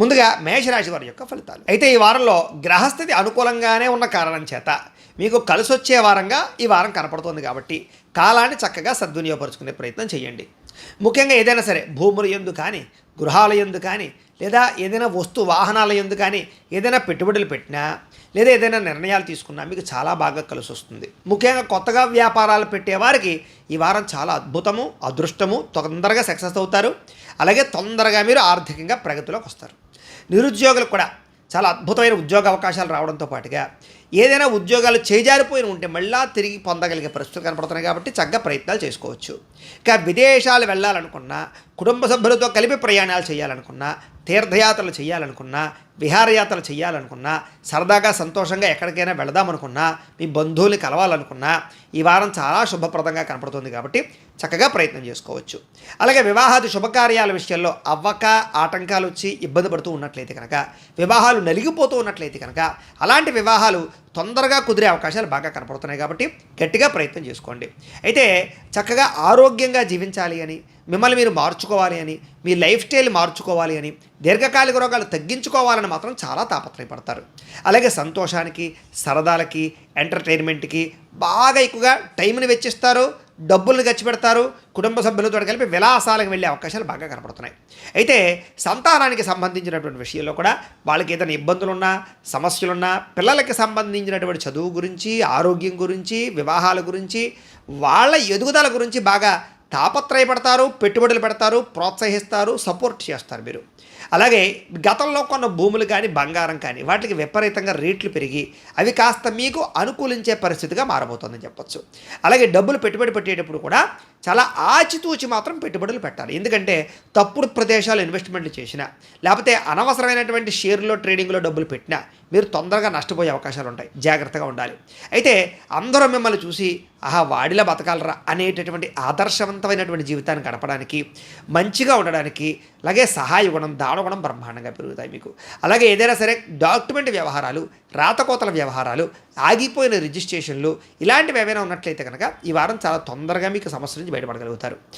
ముందుగా మేషరాశి వారి యొక్క ఫలితాలు. అయితే ఈ వారంలో గ్రహస్థితి అనుకూలంగానే ఉన్న కారణం చేత మీకు కలిసొచ్చే వారంగా ఈ వారం కనపడుతుంది కాబట్టి కాలాన్ని చక్కగా సద్వినియోగపరుచుకునే ప్రయత్నం చేయండి. ముఖ్యంగా ఏదైనా సరే భూముల యందు కానీ, గృహాల యందు కానీ, లేదా ఏదైనా వస్తు వాహనాల యందు కానీ ఏదైనా పెట్టుబడులు పెట్టినా, లేదా ఏదైనా నిర్ణయాలు తీసుకున్నా మీకు చాలా బాగా కలిసి వస్తుంది. ముఖ్యంగా కొత్తగా వ్యాపారాలు పెట్టేవారికి ఈ వారం చాలా అద్భుతము, అదృష్టము, తొందరగా సక్సెస్ అవుతారు. అలాగే తొందరగా మీరు ఆర్థికంగా ప్రగతిలోకి వస్తారు. నిరుద్యోగులకు కూడా చాలా అద్భుతమైన ఉద్యోగ అవకాశాలు రావడంతో పాటుగా ఏదైనా ఉద్యోగాలు చేజారిపోయిన ఉంటే మళ్ళా తిరిగి పొందగలిగే పరిస్థితులు కనపడుతున్నాయి కాబట్టి చక్కగా ప్రయత్నాలు చేసుకోవచ్చు. ఇక విదేశాలు వెళ్ళాలనుకున్నా, కుటుంబ సభ్యులతో కలిపి ప్రయాణాలు చేయాలనుకున్నా, తీర్థయాత్రలు చేయాలనుకున్నా, విహారయాత్రలు చేయాలనుకున్నా, సరదాగా సంతోషంగా ఎక్కడికైనా వెళదామనుకున్నా, మీ బంధువుల్ని కలవాలనుకున్నా ఈ వారం చాలా శుభప్రదంగా కనపడుతుంది కాబట్టి చక్కగా ప్రయత్నం చేసుకోవచ్చు. అలాగే వివాహాది శుభకార్యాల విషయంలో అవ్వక ఆటంకాలు వచ్చి ఇబ్బంది పడుతూ ఉన్నట్లయితే కనుక, వివాహాలు నలిగిపోతూ ఉన్నట్లయితే కనుక అలాంటి వివాహాలు తొందరగా కుదిరే అవకాశాలు బాగా కనపడుతున్నాయి కాబట్టి గట్టిగా ప్రయత్నం చేసుకోండి. అయితే చక్కగా ఆరోగ్యంగా జీవించాలి అని, మిమ్మల్ని మీరు మార్చుకోవాలి అని, మీ లైఫ్ స్టైల్ మార్చుకోవాలి అని, దీర్ఘకాలిక రోగాలు తగ్గించుకోవాలని మాత్రం చాలా తాపత్రయపడతారు. అలాగే సంతోషానికి, సరదాలకి, ఎంటర్టైన్మెంట్కి బాగా ఎక్కువగా టైంని వెచ్చిస్తారు, డబ్బుల్ని ఖర్చు పెడతారు. కుటుంబ సభ్యులతో కలిపి విలాసాలకు వెళ్ళే అవకాశాలు బాగా కనపడుతున్నాయి. అయితే సంతానానికి సంబంధించినటువంటి విషయంలో కూడా వాళ్ళకి ఏదైనా ఇబ్బందులున్నా, సమస్యలున్నా, పిల్లలకి సంబంధించినటువంటి చదువు గురించి, ఆరోగ్యం గురించి, వివాహాల గురించి, వాళ్ళ ఎదుగుదల గురించి బాగా తాపత్రయపడతారు, పెట్టుబడులు పెడతారు, ప్రోత్సహిస్తారు, సపోర్ట్ చేస్తారు మీరు. అలాగే గతంలో కొన్న భూములు కానీ, బంగారం కానీ వాటికి విపరీతంగా రేట్లు పెరిగి అవి కాస్త మీకు అనుకూలించే పరిస్థితిగా మారబోతుందని చెప్పొచ్చు. అలాగే డబ్బులు పెట్టుబడి పెట్టేటప్పుడు కూడా చాలా ఆచితూచి మాత్రం పెట్టుబడులు పెట్టాలి. ఎందుకంటే తప్పుడు ప్రదేశాలు ఇన్వెస్ట్మెంట్లు చేసినా, లేకపోతే అనవసరమైనటువంటి షేర్లో ట్రేడింగ్లో డబ్బులు పెట్టినా మీరు తొందరగా నష్టపోయే అవకాశాలు ఉంటాయి. జాగ్రత్తగా ఉండాలి. అయితే అందరూ మిమ్మల్ని చూసి ఆహా వాడిలా బతకాలరా అనేటటువంటి ఆదర్శవంతమైనటువంటి జీవితాన్ని గడపడానికి, మంచిగా ఉండడానికి, అలాగే సహాయ గుణం, దానగుణం బ్రహ్మాండంగా పెరుగుతాయి మీకు. అలాగే ఏదైనా సరే డాక్యుమెంట్ వ్యవహారాలు, రాతకోతల వ్యవహారాలు, ఆగిపోయిన రిజిస్ట్రేషన్లు ఇలాంటివి ఏమైనా ఉన్నట్లయితే కనుక ఈ వారం చాలా తొందరగా మీకు సమస్య నుంచి బయటపడగలుగుతారు.